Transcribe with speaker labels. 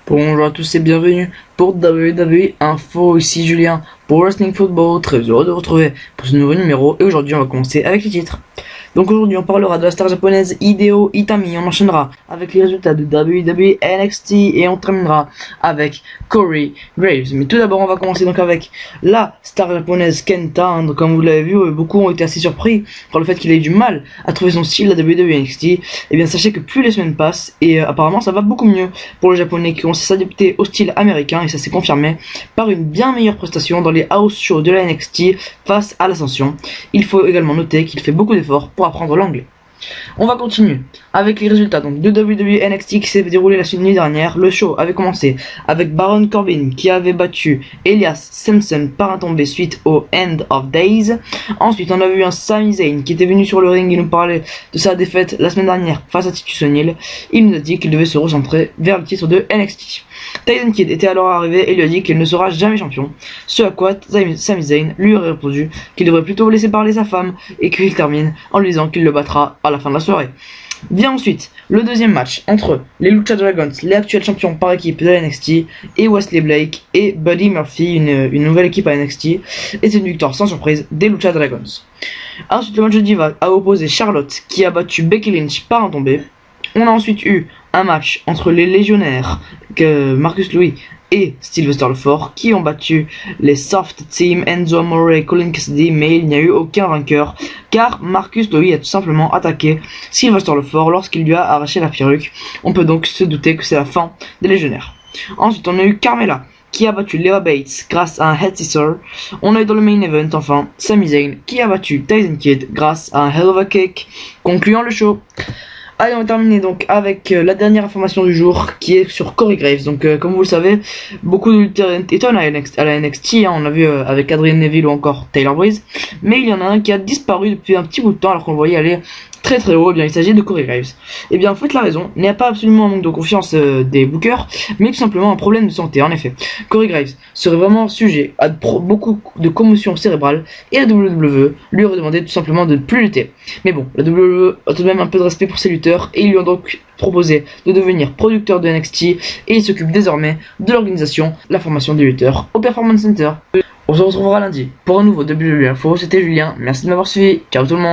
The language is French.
Speaker 1: Bonjour à tous et bienvenue pour WWE Info, ici Julien pour Wrestling Football, très heureux de vous retrouver pour ce nouveau numéro et aujourd'hui on va commencer avec les titres. Donc aujourd'hui on parlera de la star japonaise Hideo Itami, on enchaînera avec les résultats de WWE NXT et on terminera avec Corey Graves. Mais tout d'abord on va commencer donc avec la star japonaise Kenta. Donc, comme vous l'avez vu, beaucoup ont été assez surpris par le fait qu'il ait eu du mal à trouver son style à WWE NXT. Et bien sachez que plus les semaines passent et apparemment ça va beaucoup mieux pour les japonais qui commencent à s'adapter au style américain et ça s'est confirmé par une bien meilleure prestation dans les house shows de la NXT face à l'Ascension. Il faut également noter qu'il fait beaucoup d'efforts pour apprendre l'anglais. On va continuer avec les résultats donc de WWE NXT qui s'est déroulé la nuit dernière. Le show avait commencé avec Baron Corbin qui avait battu Elias Samson par un tombé suite au End of Days. Ensuite on a vu un Sami Zayn qui était venu sur le ring et nous parlait de sa défaite la semaine dernière face à Titus O'Neil. Il nous a dit qu'il devait se recentrer vers le titre de NXT. Tyson Kidd était alors arrivé et lui a dit qu'il ne sera jamais champion, ce à quoi Sami Zayn lui aurait répondu qu'il devrait plutôt laisser parler sa femme et qu'il termine en lui disant qu'il le battra à la fin de la soirée. Vient ensuite le deuxième match entre les Lucha Dragons, les actuels champions par équipe de la NXT, et Wesley Blake et Buddy Murphy, une nouvelle équipe à NXT, et c'est une victoire sans surprise des Lucha Dragons. Ensuite le match de Diva a opposé Charlotte qui a battu Becky Lynch par un tombé. On a ensuite eu un match entre les légionnaires Marcus Louis et Sylvester Lefort qui ont battu les Soft Team Enzo Amore et Colin Cassidy, mais il n'y a eu aucun vainqueur car Marcus Louis a tout simplement attaqué Sylvester Lefort lorsqu'il lui a arraché la perruque. On peut donc se douter que c'est la fin des légionnaires. Ensuite on a eu Carmella qui a battu Leva Bates grâce à un Head Scissor. On a eu dans le main event enfin Sami Zayn qui a battu Tyson Kidd grâce à un Hell of a Kick, concluant le show. Allez, on va terminer donc avec la dernière information du jour qui est sur Corey Graves. Donc comme vous le savez, beaucoup de lutteurs étonnent à la NXT, on l'a vu avec Adrian Neville ou encore Taylor Breeze, mais il y en a un qui a disparu depuis un petit bout de temps alors qu'on le voyait aller très très haut. Eh bien il s'agit de Corey Graves. Et bien en fait la raison n'est pas absolument un manque de confiance des bookers, mais tout simplement un problème de santé. En effet, Corey Graves serait vraiment sujet à beaucoup de commotion cérébrale et la WWE lui aurait demandé tout simplement de ne plus lutter. Mais bon, la WWE a tout de même un peu de respect pour ses lutteurs et ils lui ont donc proposé de devenir producteur de NXT et il s'occupe désormais de l'organisation, la formation des lutteurs au Performance Center. On se retrouvera lundi pour un nouveau WWE Info. C'était Julien, merci de m'avoir suivi, ciao tout le monde.